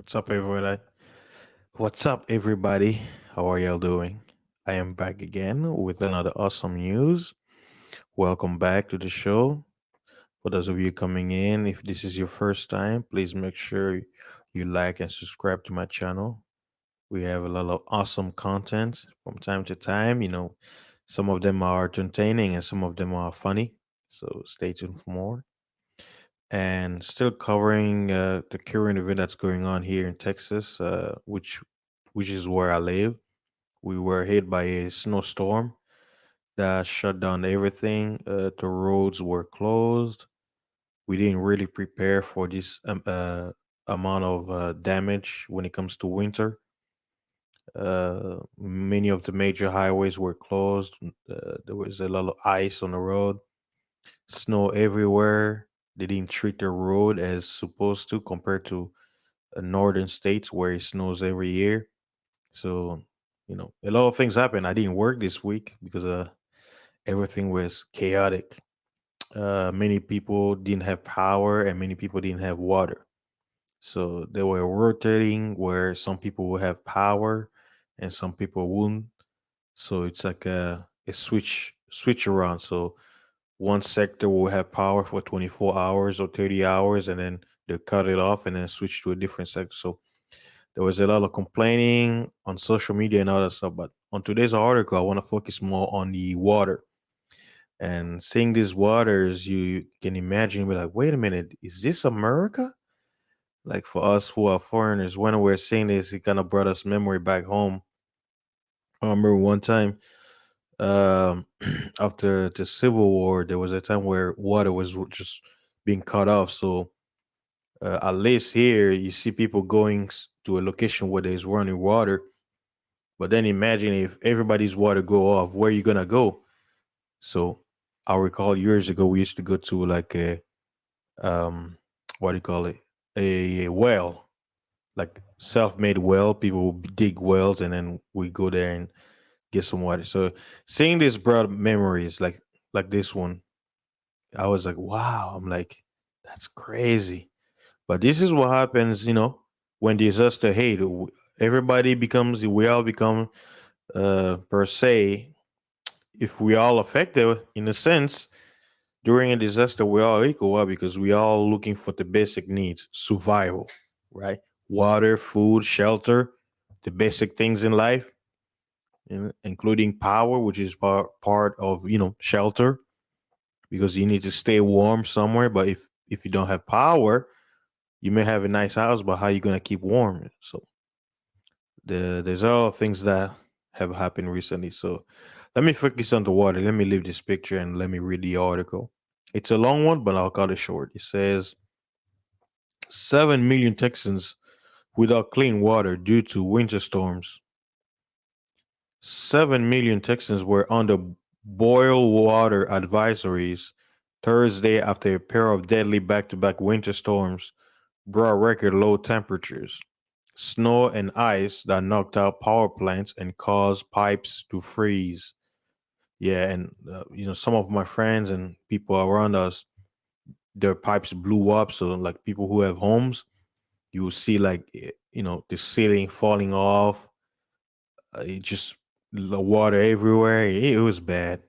What's up, everybody? What's up, everybody? How are y'all doing? I am back again with another awesome news. Welcome back to the show. For those of you coming in, if this is your first time, please make sure you like and subscribe to my channel. We have a lot of awesome content from time to time. Some of them are entertaining and some of them are funny. So stay tuned for more. And still covering the current event that's going on here in Texas, which is where I live. We were hit by a snowstorm that shut down everything. The roads were closed. We didn't really prepare for this amount of damage when it comes to winter. Many of the major highways were closed. There was a lot of ice on the road, snow everywhere. They didn't treat the road as supposed to compared to northern states where it snows every year. So, a lot of things happened. I didn't work this week because everything was chaotic. Many people didn't have power and many people didn't have water. So they were rotating where some people will have power and some people wouldn't. So it's like a switch around. So one sector will have power for 24 hours or 30 hours and then they'll cut it off and then switch to a different sector. So there was a lot of complaining on social media and all that stuff. But on today's article, I want to focus more on the water. And seeing these waters, you can imagine, be like, wait a minute, is this America? Like for us who are foreigners, when we're seeing this, it kind of brought us memory back home. I remember one time um, after the Civil War, there was a time where water was just being cut off. So at least here, you see people going to a location where there's running water. But then imagine if everybody's water go off, where you gonna go? So I recall years ago we used to go to like a um what do you call it? A well, like self-made well. People would dig wells and then we go there and get some water. So seeing this brought memories like this one. I was like, wow. I'm like, that's crazy. But this is what happens, when disaster hit. Everybody becomes, we all become per se, if we all affected in a sense during a disaster, we're all equal. Why? Because we all looking for the basic needs, survival, right? Water, food, shelter, the basic things in life, including power, which is part of shelter, because you need to stay warm somewhere. But if you don't have power, you may have a nice house, but how you gonna keep warm? So there's all things that have happened recently. So let me focus on the water. Let me leave this picture and let me read the article. It's a long one, but I'll cut it short. It says 7 million Texans without clean water due to winter storms. 7 million Texans were under boil water advisories Thursday after a pair of deadly back to back winter storms brought record low temperatures, snow and ice that knocked out power plants and caused pipes to freeze. Yeah, and some of my friends and people around us, their pipes blew up. So like people who have homes, you will see like the ceiling falling off. It just the water everywhere. It was bad.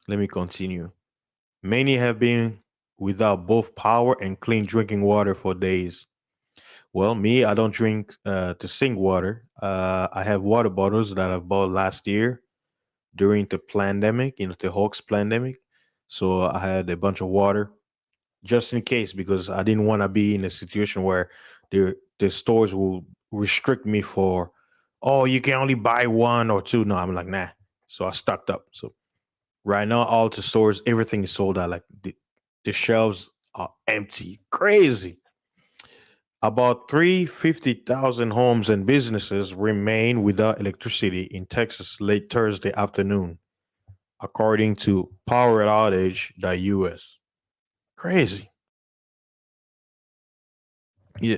Let me continue. Many have been without both power and clean drinking water for days. Well, me, I don't drink to sink water. I have water bottles that I've bought last year during the pandemic, the Hawks pandemic. So I had a bunch of water just in case because I didn't want to be in a situation where the stores will restrict me for, oh, you can only buy one or two. No, I'm like, nah. So I stocked up. So right now, all the stores, everything is sold out. Like the shelves are empty. Crazy. About 350,000 homes and businesses remain without electricity in Texas late Thursday afternoon, according to poweroutage.us. Crazy. Yeah.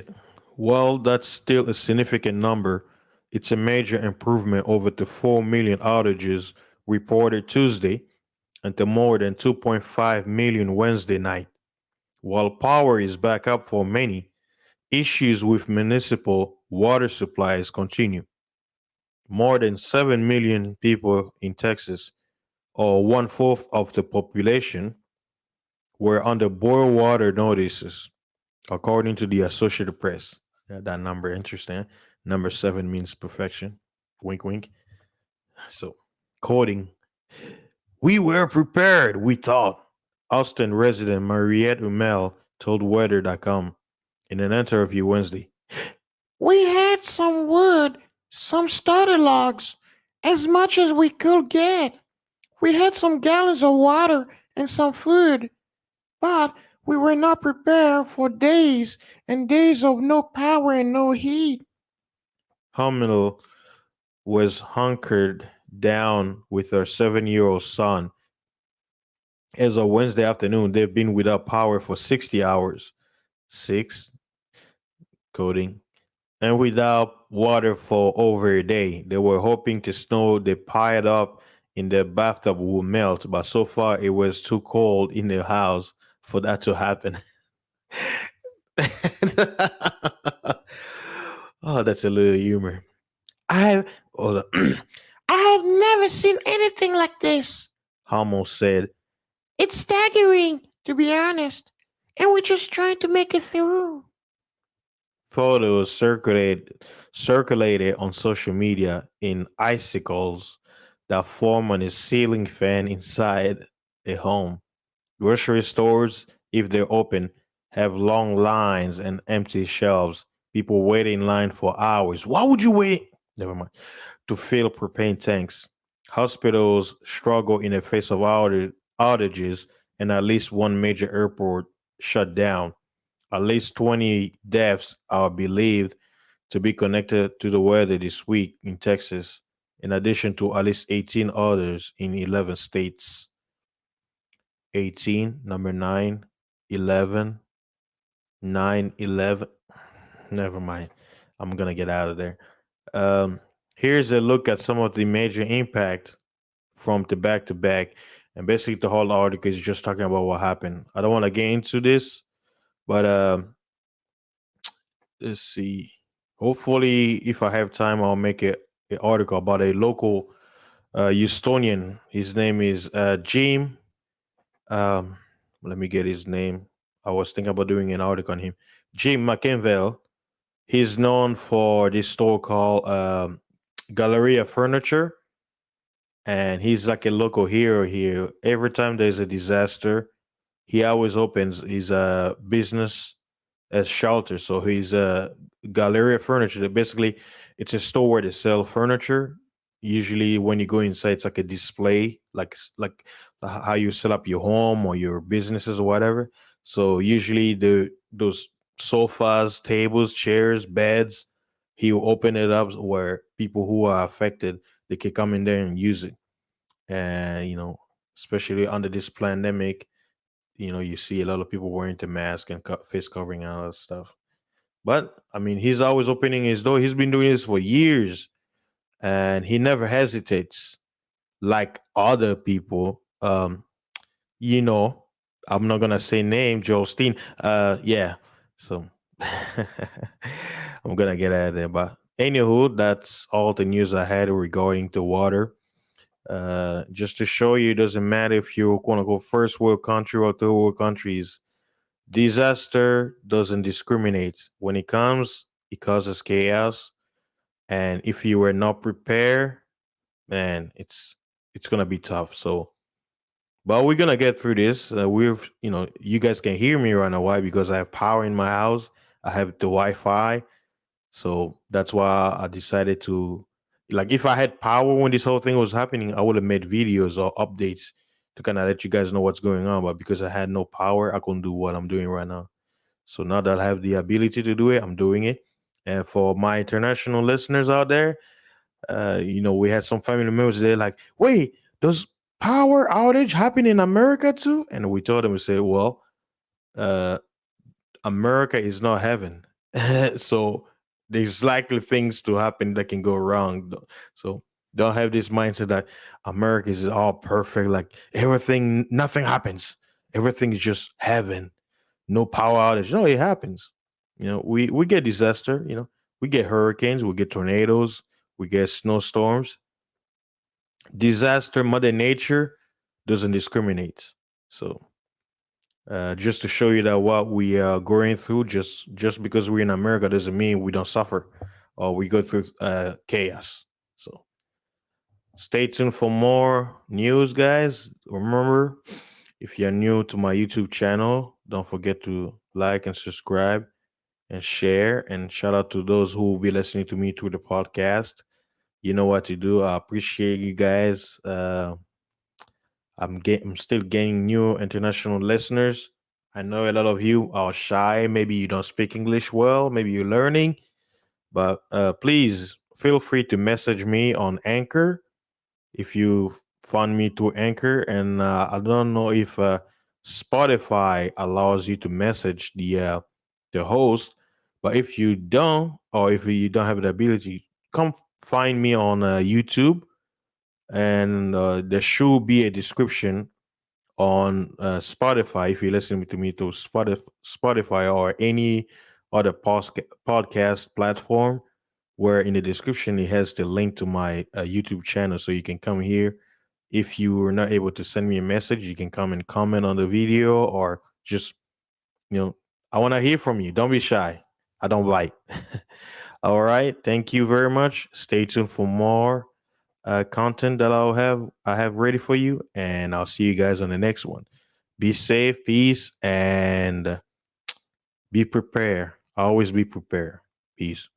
Well, that's still a significant number. It's a major improvement over the 4 million outages reported Tuesday and the more than 2.5 million Wednesday night. While power is back up for many, Issues with municipal water supplies continue. More than 7 million people in Texas, or one fourth of the population, were under boil water notices, according to the Associated Press. Yeah, that number interesting. Number seven means perfection. Wink, wink. So, quoting, "We were prepared, we thought," Austin resident Mariette Umel told Weather.com in an interview Wednesday. "We had some wood, some starter logs, as much as we could get. We had some gallons of water and some food, but we were not prepared for days and days of no power and no heat." Hummel was hunkered down with her 7-year old son. As of Wednesday afternoon, they've been without power for 60 hours. Six, coding. And without water for over a day. They were hoping the snow they piled up in their bathtub would melt, but so far it was too cold in their house for that to happen. Oh, that's a little humor. I have, hold on. I have never seen anything like this, Hummel said. It's staggering, to be honest, and we're just trying to make it through. Photos circulated on social media in icicles that form on a ceiling fan inside a home. Grocery stores, if they're open, have long lines and empty shelves. People wait in line for hours. Why would you wait? Never mind. To fill propane tanks. Hospitals struggle in the face of outages, and at least one major airport shut down. At least 20 deaths are believed to be connected to the weather this week in Texas, in addition to at least 18 others in 11 states. 18, number 9, 11, 9, 11. Never mind. I'm going to get out of there. Um, Here's a look at some of the major impact from the back to back. And basically, the whole article is just talking about what happened. I don't want to get into this, but let's see. Hopefully, if I have time, I'll make an article about a local Houstonian. His name is Jim. Um, Let me get his name. I was thinking about doing an article on him. Jim McInville. He's known for this store called Galleria Furniture, and he's like a local hero here. Every time there's a disaster, he always opens his business as shelter. So he's a Galleria Furniture. That basically, it's a store where they sell furniture. Usually, when you go inside, it's like a display, like how you set up your home or your businesses or whatever. So usually, those sofas, tables, chairs, beds, he'll open it up where people who are affected they can come in there and use it. And especially under this pandemic, you see a lot of people wearing the mask and face covering and all that stuff. But I mean, he's always opening his door. He's been doing this for years, and he never hesitates like other people. You know, I'm not gonna say name, Joel Steen. Yeah. So I'm gonna get out of there. But anywho, that's all the news I had regarding the water. Just to show you, it doesn't matter if you're quote unquote first world country or third world countries. Disaster doesn't discriminate. When it comes, it causes chaos. And if you were not prepared, man, it's gonna be tough. So, but we're gonna get through this. You guys can hear me right now. Why? Because I have power in my house. I have the Wi-Fi. So that's why I decided to, like, if I had power when this whole thing was happening, I would have made videos or updates to kind of let you guys know what's going on. But because I had no power, I couldn't do what I'm doing right now. So now that I have the ability to do it, I'm doing it. And for my international listeners out there, we had some family members. They're like, "Wait, does power outage happen in America too?" And we told them, we said, "Well, uh, America is not heaven, so there's likely things to happen that can go wrong. So don't have this mindset that America is all perfect, like everything, nothing happens, everything is just heaven, no power outage. No, it happens. We get disaster. We get hurricanes, we get tornadoes, we get snowstorms. Disaster, Mother Nature doesn't discriminate. So just to show you that what we are going through, just because we're in America doesn't mean we don't suffer or we go through chaos. So stay tuned for more news, guys. Remember, if you're new to my YouTube channel, don't forget to like and subscribe and share. And shout out to those who will be listening to me through the podcast. You know what to do. I appreciate you guys. I'm still getting new international listeners. I know a lot of you are shy. Maybe you don't speak English well. Maybe you're learning, but please feel free to message me on Anchor if you find me through Anchor. And I don't know if Spotify allows you to message the host, but if you don't, or if you don't have the ability, come find me on YouTube, and there should be a description on Spotify if you're listening to me to Spotify or any other podcast platform, where in the description it has the link to my YouTube channel, so you can come here. If you were not able to send me a message, you can come and comment on the video, or just, I want to hear from you. Don't be shy. I don't bite. All right. Thank you very much. Stay tuned for more content that I have ready for you, and I'll see you guys on the next one. Be safe, peace, and be prepared. Always be prepared. Peace.